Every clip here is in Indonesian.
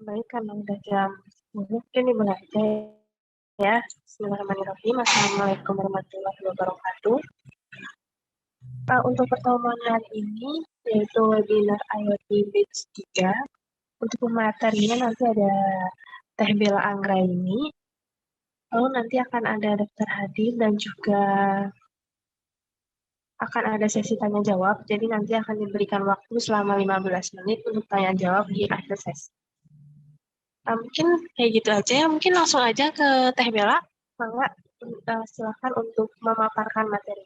Baik, karena udah jam 10, mungkin dimulai aja ya. Bismillahirrahmanirrahim. Assalamualaikum warahmatullahi wabarakatuh. Untuk pertemuan hari ini, yaitu webinar IoT Batch 3. Untuk pematerinya nanti ada Teh Bella Anggraini. Lalu nanti akan ada Dr. Hadir dan juga akan ada sesi tanya jawab. Jadi nanti akan diberikan waktu selama 15 menit untuk tanya jawab di akhir sesi. Mungkin kayak gitu aja ya. Mungkin langsung aja ke Teh Bella. Mangga, silakan untuk memaparkan materi.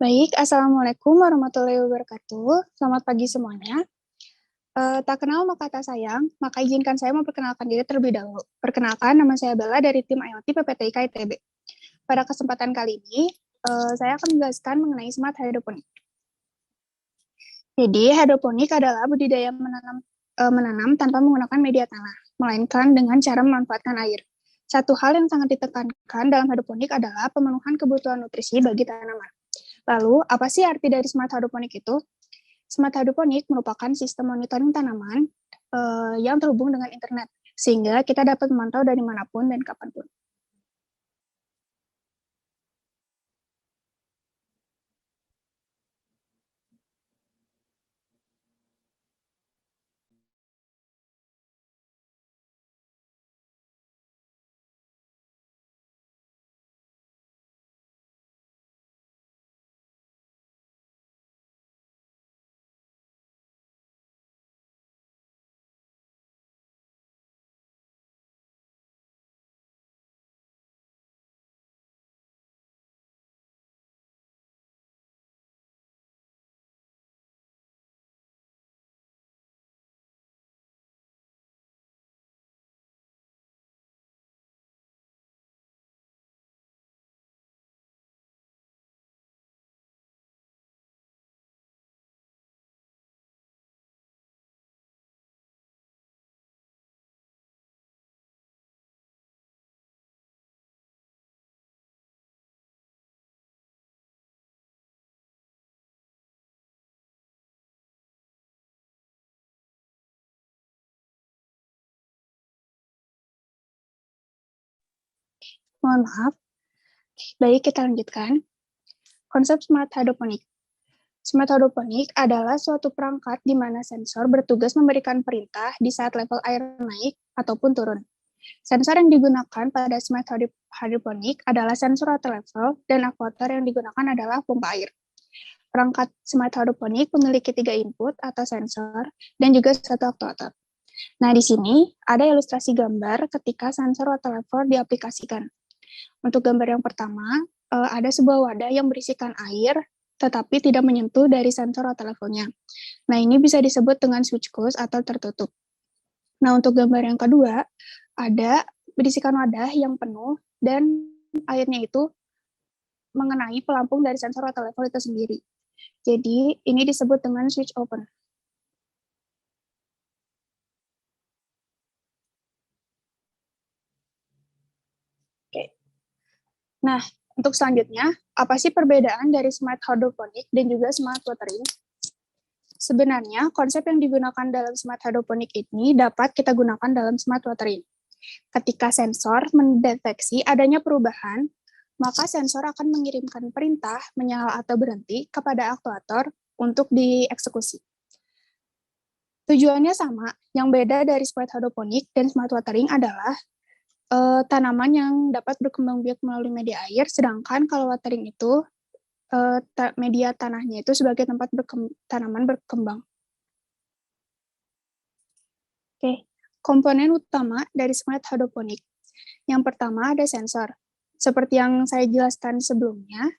Baik, Assalamualaikum warahmatullahi wabarakatuh. Selamat pagi semuanya. Tak kenal maka tak sayang, maka izinkan saya memperkenalkan diri terlebih dahulu. Perkenalkan, nama saya Bella dari tim IoT PPTIK ITB. Pada kesempatan kali ini, saya akan menjelaskan mengenai smart hydroponic. Jadi, hidroponik adalah budidaya menanam tanpa menggunakan media tanah, melainkan dengan cara memanfaatkan air. Satu hal yang sangat ditekankan dalam hidroponik adalah pemenuhan kebutuhan nutrisi bagi tanaman. Lalu, apa sih arti dari smart hydroponic itu? Smart hydroponic merupakan sistem monitoring tanaman yang terhubung dengan internet, sehingga kita dapat memantau dari manapun dan kapanpun. Mohon maaf. Baik, kita lanjutkan. Konsep smart hydroponic. Smart hydroponic adalah suatu perangkat di mana sensor bertugas memberikan perintah di saat level air naik ataupun turun. Sensor yang digunakan pada smart hydroponic adalah sensor water level dan aktuator yang digunakan adalah pompa air. Perangkat smart hydroponic memiliki 3 input atau sensor dan juga 1 aktuator. Nah, di sini ada ilustrasi gambar ketika sensor water level diaplikasikan. Untuk gambar yang pertama, ada sebuah wadah yang berisikan air, tetapi tidak menyentuh dari sensor water levelnya. Nah, ini bisa disebut dengan switch close atau tertutup. Nah, untuk gambar yang kedua, ada berisikan wadah yang penuh dan airnya itu mengenai pelampung dari sensor water level itu sendiri. Jadi, ini disebut dengan switch open. Oke. Nah, untuk selanjutnya, apa sih perbedaan dari smart hydroponic dan juga smart watering? Sebenarnya, konsep yang digunakan dalam smart hydroponic ini dapat kita gunakan dalam smart watering. Ketika sensor mendeteksi adanya perubahan, maka sensor akan mengirimkan perintah menyala atau berhenti kepada aktuator untuk dieksekusi. Tujuannya sama, yang beda dari smart hydroponic dan smart watering adalah tanaman yang dapat berkembang biak melalui media air, sedangkan kalau watering itu media tanahnya itu sebagai tempat tanaman berkembang. Oke, komponen utama dari smart hydroponic. Yang pertama ada sensor. Seperti yang saya jelaskan sebelumnya,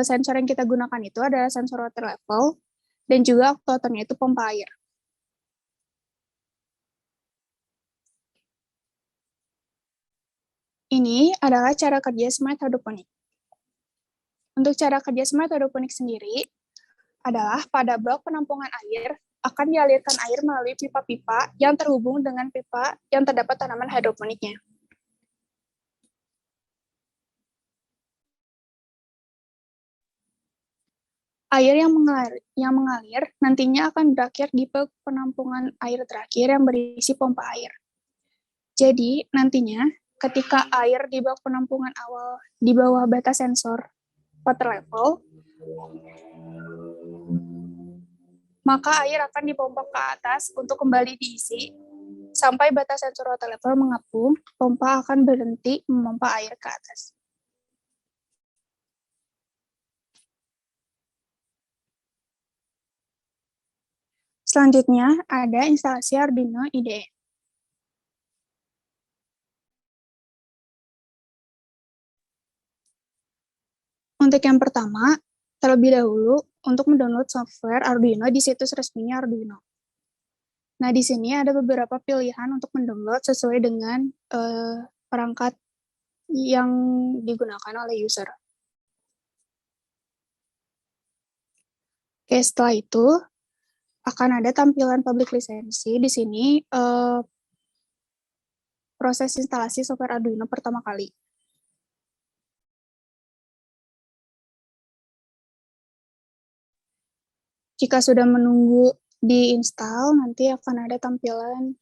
sensor yang kita gunakan itu adalah sensor water level dan juga aktuatornya itu pompa air. Ini adalah cara kerja smart hydroponic. Untuk cara kerja smart hidroponik sendiri adalah pada blok penampungan air akan dialirkan air melalui pipa-pipa yang terhubung dengan pipa yang terdapat tanaman hidroponiknya. Air yang mengalir nantinya akan berakhir di penampungan air terakhir yang berisi pompa air. Jadi, nantinya ketika air di bak penampungan awal di bawah batas sensor water level, maka air akan dipompa ke atas untuk kembali diisi. Sampai batas sensor water level mengapung, pompa akan berhenti memompa air ke atas. Selanjutnya, ada instalasi Arduino IDE. Untuk yang pertama, terlebih dahulu untuk mendownload software Arduino di situs resminya Arduino. Nah, di sini ada beberapa pilihan untuk mendownload sesuai dengan perangkat yang digunakan oleh user. Oke, setelah itu akan ada tampilan public lisensi. Di sini proses instalasi software Arduino pertama kali. Jika sudah menunggu diinstal, nanti akan ada tampilan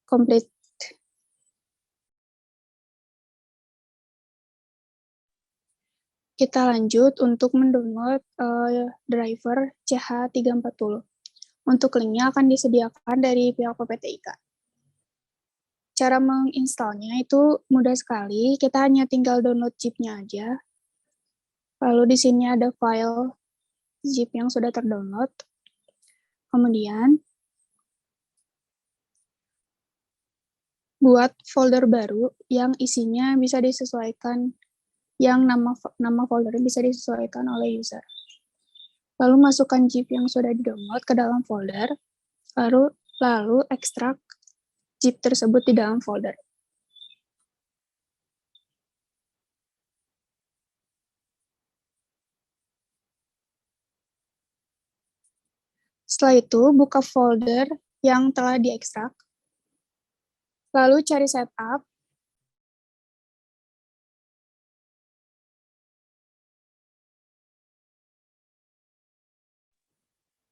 complete. Kita lanjut untuk mendownload driver CH340. Untuk linknya akan disediakan dari pihak PPTIK. Cara menginstalnya itu mudah sekali, kita hanya tinggal download zip-nya aja. Lalu di sini ada file zip yang sudah terdownload. Kemudian buat folder baru yang isinya bisa disesuaikan, yang nama folder bisa disesuaikan oleh user. Lalu masukkan zip yang sudah di-download ke dalam folder, lalu ekstrak zip tersebut di dalam folder. Setelah itu, buka folder yang telah diekstrak, lalu cari setup,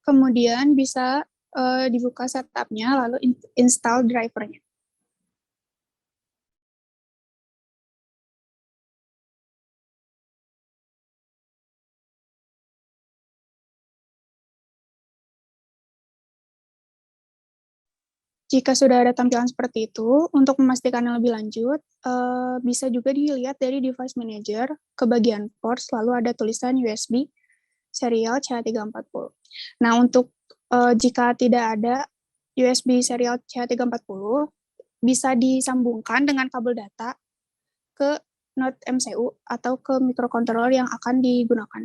kemudian bisa dibuka setupnya, lalu install drivernya. Jika sudah ada tampilan seperti itu, untuk memastikan yang lebih lanjut, bisa juga dilihat dari device manager, ke bagian ports, lalu ada tulisan USB serial CH340. Nah, untuk jika tidak ada USB serial CH340, bisa disambungkan dengan kabel data ke Node MCU atau ke microcontroller yang akan digunakan.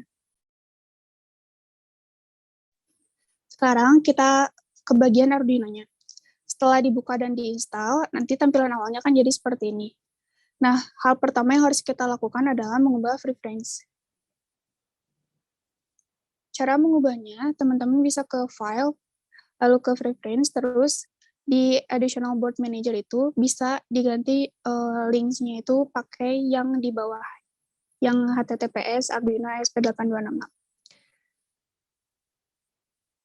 Sekarang kita ke bagian Arduino-nya. Setelah dibuka dan diinstal, nanti tampilan awalnya akan jadi seperti ini. Nah, hal pertama yang harus kita lakukan adalah mengubah preference. Cara mengubahnya, teman-teman bisa ke File, lalu ke Preference, terus di Additional Board Manager itu bisa diganti links-nya itu pakai yang di bawah, yang HTTPS Arduino ESP8266.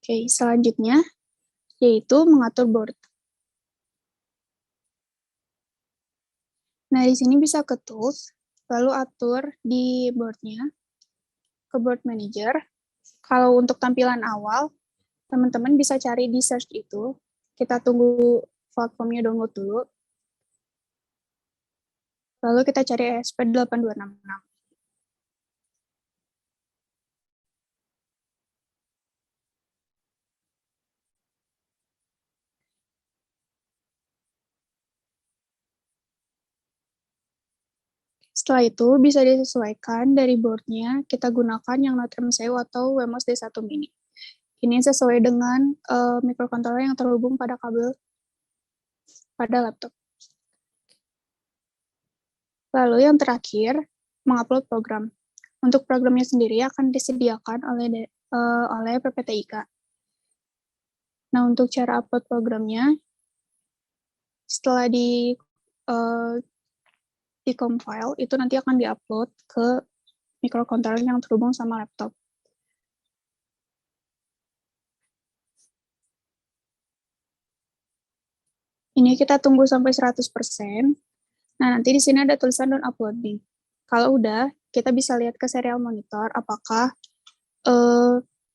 Oke, selanjutnya yaitu mengatur board. Nah, di sini bisa ke Tools, lalu atur di board-nya, ke Board Manager. Kalau untuk tampilan awal, teman-teman bisa cari di search itu. Kita tunggu platformnya download dulu. Lalu kita cari ESP8266. Setelah itu, bisa disesuaikan dari board-nya, kita gunakan yang Node MCU atau Wemos D1 Mini. Ini sesuai dengan microcontroller yang terhubung pada kabel pada laptop. Lalu yang terakhir, mengupload program. Untuk programnya sendiri akan disediakan oleh PPTIK. Nah, untuk cara upload programnya, setelah di compile, itu nanti akan diupload ke microcontroller yang terhubung sama laptop. Ini kita tunggu sampai 100%. Nah, nanti di sini ada tulisan don't uploading. Kalau udah, kita bisa lihat ke serial monitor apakah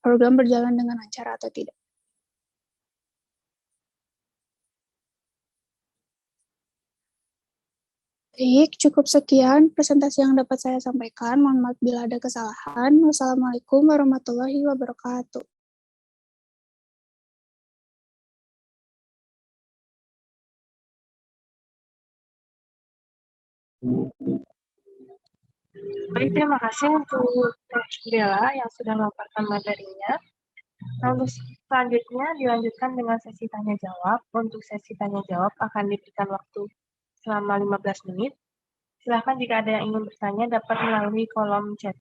program berjalan dengan lancar atau tidak. Baik, cukup sekian presentasi yang dapat saya sampaikan. Mohon maaf bila ada kesalahan. Wassalamualaikum warahmatullahi wabarakatuh. Baik, terima kasih untuk Bella yang sudah memaparkan materinya. Nah, untuk selanjutnya dilanjutkan dengan sesi tanya jawab. Untuk sesi tanya jawab akan diberikan waktu selama 15 menit. Silakan jika ada yang ingin bertanya dapat melalui kolom chat.